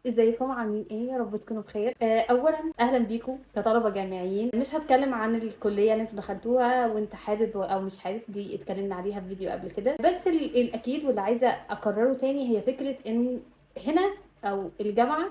ازيكم عاملين ايه؟ يا رب تكونوا بخير. اولا اهلا بيكم كطلبه جامعيين. مش هتكلم عن الكليه اللي انتوا دخلتوها وانت حابب او مش حابب، دي اتكلمنا عليها في فيديو قبل كده. بس الاكيد واللي عايزه اكرره تاني هي فكره ان هنا او الجامعه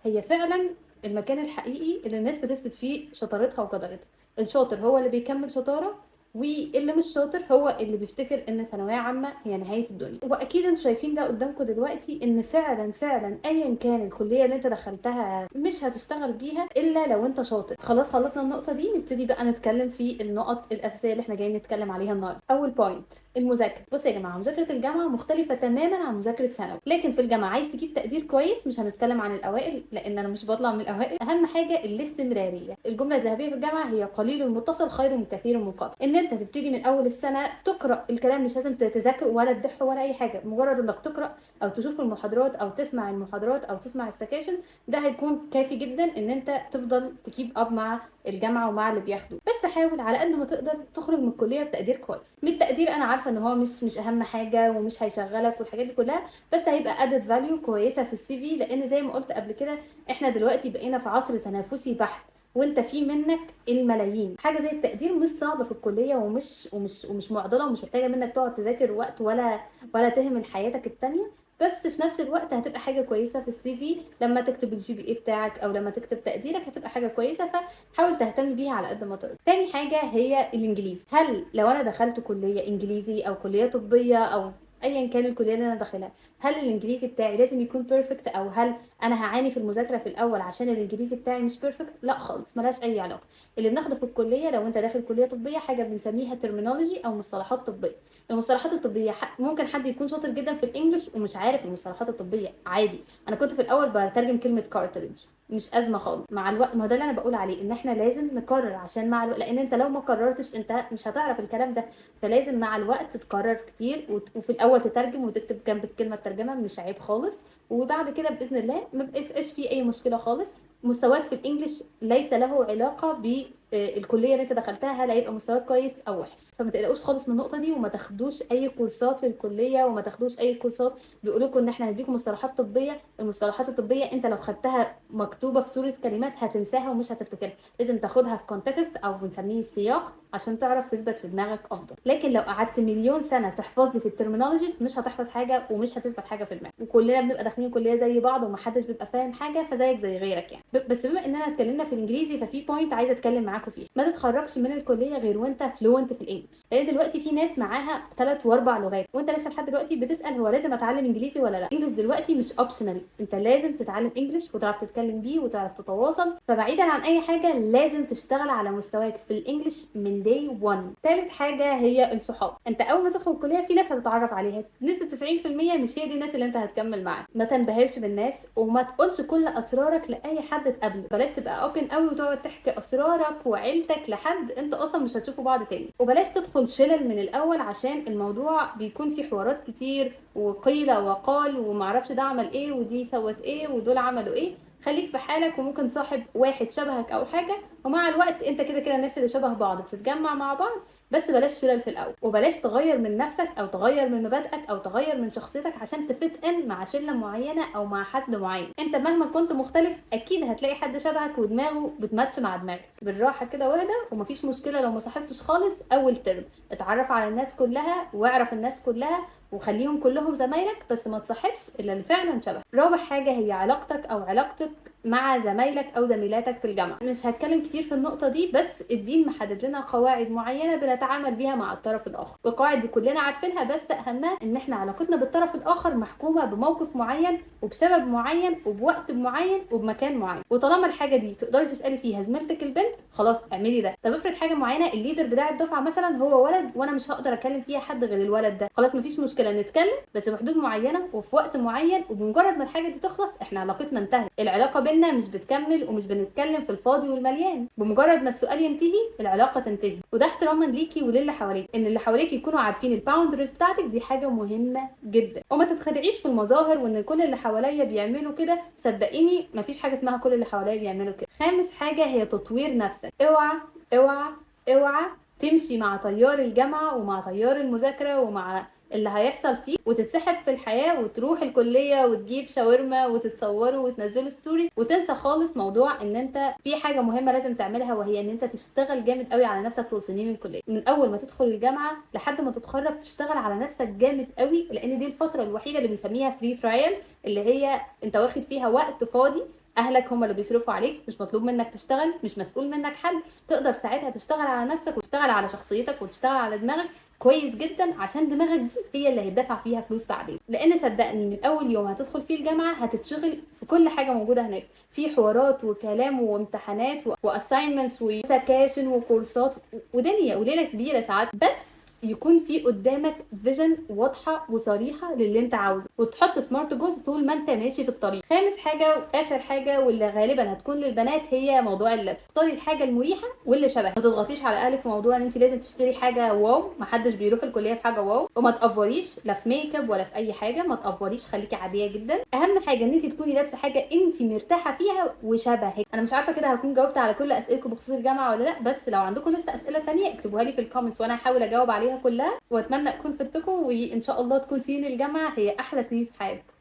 هي فعلا المكان الحقيقي اللي الناس بتثبت فيه شطارتها وقدرتها. الشاطر هو اللي بيكمل شطاره، واللي مش شاطر هو اللي بيفتكر ان ثانويه عامه هي نهايه الدنيا. واكيد انتوا شايفين ده قدامكم دلوقتي، ان فعلا ايا كان الكليه اللي انت دخلتها مش هتشتغل بيها الا لو انت شاطر. خلاص خلصنا النقطه دي، نبتدي بقى نتكلم في النقط الاساسيه اللي احنا جايين نتكلم عليها النهارده. اول بوينت، المذاكره. بصوا يا جماعه، مذاكره الجامعه مختلفه تماما عن مذاكره ثانوي. لكن في الجامعه عايز تجيب تقدير كويس، مش هنتكلم عن الاوائل لان انا مش بطلع من الاوائل. اهم حاجه الاستمراريه. الجمله الذهبيه في الجامعه هي قليل المتصل خير من كثير منقطع. ان انت تبتدي من اول السنه تقرا الكلام، مش لازم تذاكر ولا تدح ولا اي حاجه، مجرد انك تقرا او تشوف المحاضرات او تسمع المحاضرات او تسمع السكاشن، ده هيكون كافي جدا ان انت تفضل تكيب اب مع الجامعه ومع اللي بياخده. بس حاول على قد ما تقدر تخرج من الكليه بتقدير كويس. من التقدير انا عارفه ان هو مش اهم حاجه ومش هيشغلك والحاجات دي كلها، بس هيبقى ادد فاليو كويسه في السي في. لان زي ما قلت قبل كده، احنا دلوقتي بقينا في عصر تنافسي بحت، وانت في منك الملايين. حاجه زي التقدير مش صعبه في الكليه ومش معضله ومش محتاجه منك تقعد تذاكر وقت ولا تهمل حياتك التانية. بس في نفس الوقت هتبقى حاجه كويسه في السي في لما تكتب الجي بي اي بتاعك او لما تكتب تقديرك، هتبقى حاجه كويسه. فحاول تهتم بيها على قد ما تقدر. تاني حاجه هي الانجليزي. هل لو انا دخلت كليه انجليزي او كليه طبيه او ايا كان الكليه اللي انا داخلها، هل الانجليزي بتاعي لازم يكون بيرفكت؟ او هل انا هعاني في المذاكره في الاول عشان الانجليزي بتاعي مش بيرفكت؟ لا خالص، ملهاش اي علاقه. اللي بناخده في الكليه لو انت داخل كليه طبيه حاجه بنسميها ترمينولوجي او مصطلحات طبيه. المصطلحات الطبيه ممكن حد يكون شاطر جدا في الانجليش ومش عارف المصطلحات الطبيه، عادي. انا كنت في الاول بترجم كلمه كارتريج، مش ازمه خالص. مع الوقت، ما هو ده اللي انا بقول عليه، ان احنا لازم نكرر عشان مع الوقت، لان انت لو ما كررتش انت مش هتعرف الكلام ده. فلازم مع الوقت تتكرر كتير، وفي الاول تترجم وتكتب جنب الكلمه الترجمه، مش عيب خالص. وبعد كده باذن الله ما بقاش في اي مشكله خالص. مستواك في الانجليش ليس له علاقه بالكليه اللي انت دخلتها، هل هيبقى مستواك كويس او وحش. فما تقلقوش خالص من النقطه دي، وما تاخدوش اي كورسات للكليه، وما تاخدوش اي كورسات بيقولوا لكم ان احنا هنديكم مصطلحات طبيه. المصطلحات الطبيه انت لو خدتها مكتوبه في صوره كلمات هتنساها ومش هتفتكرها. لازم تاخدها في كونتكست او بنسميه السياق عشان تعرف تثبت في دماغك افضل. لكن لو قعدت مليون سنه تحفظ لي في الترمينولوجيز مش هتحفظ حاجه ومش هتثبت حاجه في دماغك. وكلنا بنبقى داخلين كليه زي بعض ومحدش بيبقى فاهم حاجه، فزيك زي غيرك يعني. بس بما اننا اتكلمنا في الانجليزي، ففي بوينت عايزه اتكلم معاكم فيها. ما تتخرجش من الكليه غير وانت فلوينت في الانجليش. لان دلوقتي في ناس معاها 3 و4 لغات، وانت لسه لحد دلوقتي بتسال هو لازم اتعلم انجليزي ولا لا. انجليش دلوقتي مش اوبشنال، انت لازم تتعلم انجليش وتعرف تتكلم بيه وتعرف تتواصل. فبعيدا عن اي حاجه لازم تشتغل على مستواك في الانجليش من داي 1. تالت حاجه هي الصحاب. انت اول ما تدخل الكليه في ناس هتتعرف عليها، نسبه 90% مش هي دي الناس اللي انت هتكمل معاها. ما تنبهرش بالناس وما تقولش كل اسرارك لاي حد تقابله. بلاش تبقى اوبن قوي وتقعد تحكي اسرارك وعيلتك لحد انت اصلا مش هتشوفوا بعض تاني. وبلاش تدخل شلل من الاول عشان الموضوع بيكون فيه حوارات كتير وقيل وقال ومعرفش ده عمل ايه ودي سوت ايه ودول عملوا ايه. خليك في حالك، وممكن تصاحب واحد شبهك او حاجه، ومع الوقت انت كده كده الناس اللي شبه بعض بتتجمع مع بعض. بس بلاش شلل في الاول، وبلاش تغير من نفسك او تغير من مبادئك او تغير من شخصيتك عشان تفت ان مع شله معينه او مع حد معين. انت مهما كنت مختلف اكيد هتلاقي حد شبهك ودماغه بتماتش مع دماغك. بالراحه كده واهدى، ومفيش مشكله لو ما صاحبتش خالص اول ترم. اتعرف على الناس كلها واعرف الناس كلها وخليهم كلهم زمايلك، بس ما تصاحبش الا اللي فعلا شبهك. رابع حاجه هي علاقتك او علاقتك مع زمايلك او زميلاتك في الجامعه. مش هتكلم كتير في النقطه دي، بس الدين محدد لنا قواعد معينه بنتعامل بيها مع الطرف الاخر. القواعد دي كلنا عارفينها، بس اهمها ان احنا علاقتنا بالطرف الاخر محكومه بموقف معين وبسبب معين وبوقت معين وبمكان معين. وطالما الحاجه دي تقدري تسالي فيها زميلتك البنت، خلاص اعملي ده. طب افرض حاجه معينه الليدر بتاع الدفعه مثلا هو ولد وانا مش هقدر اكلم فيها حد غير الولد ده، خلاص مفيش مشكله نتكلم بس في حدود معينه وفي وقت معين. وبمجرد ما الحاجه دي تخلص احنا علاقتنا انتهت. العلاقه بينا مش بتكمل ومش بنتكلم في الفاضي والمليان. بمجرد ما السؤال ينتهي العلاقه تنتهي. وده احتراما ليكي وللي حواليك، ان اللي حواليك يكونوا عارفين الباوندرز بتاعتك، دي حاجه مهمه جدا. وما تتخدعيش في المظاهر وان كل اللي حواليا بيعملوا كده، صدقيني مفيش حاجه اسمها كل اللي حواليا بيعملوا كده. خامس حاجه هي تطوير نفسك. اوعى اوعى اوعى تمشي مع تيار الجامعه ومع تيار المذاكره ومع اللي هيحصل فيه وتتسحب في الحياه وتروح الكليه وتجيب شاورما وتتصوروا وتنزلوا ستوريز، وتنسى خالص موضوع ان انت في حاجه مهمه لازم تعملها، وهي ان انت تشتغل جامد قوي على نفسك طول سنين الكليه. من اول ما تدخل الجامعه لحد ما تتخرج تشتغل على نفسك جامد قوي، لان دي الفتره الوحيده اللي بنسميها فري ترايل، اللي هي انت واخد فيها وقت فاضي، اهلك هم اللي بيصرفوا عليك، مش مطلوب منك تشتغل، مش مسؤول منك حد، تقدر ساعتها تشتغل على نفسك وتشتغل على شخصيتك وتشتغل على دماغك كويس جدا، عشان دماغك دي هي اللي هيدفع فيها فلوس بعدين. لان صدقني من اول يوم هتدخل فيه الجامعه هتتشغل في كل حاجه موجوده هناك، في حوارات وكلام وامتحانات واساينمنتس وسكاشن وكورسات ودنيا وليله كبيره ساعات، بس يكون في قدامك فيجن واضحه وصريحه للي انت عاوزه، وتحط سمارت جولز طول ما انت ماشي في الطريق. خامس حاجه واخر حاجه واللي غالبا هتكون للبنات هي موضوع اللبس. اختاري الحاجه المريحه واللي شبهك، ما تضغطيش على اهلك في موضوع ان انت لازم تشتري حاجه واو، محدش بيروح الكليه بحاجه واو، وما تقفريش لا في ميك اب ولا في اي حاجه، ما تقفريش، خليكي عاديه جدا. اهم حاجه ان انت تكوني لابسه حاجه انت مرتاحه فيها وشبهك. انا مش عارفه كده هكون جاوبت على كل اسئلتكم بخصوص الجامعه ولا لا، بس لو عندكم لسه اسئله تانية اكتبوها لي في الكومنتس وانا هحاول اجاوب عليها كلها، واتمنى اكون فدتكم، وان شاء الله تكون سنين الجامعه هي احلى سنين في حياتكم.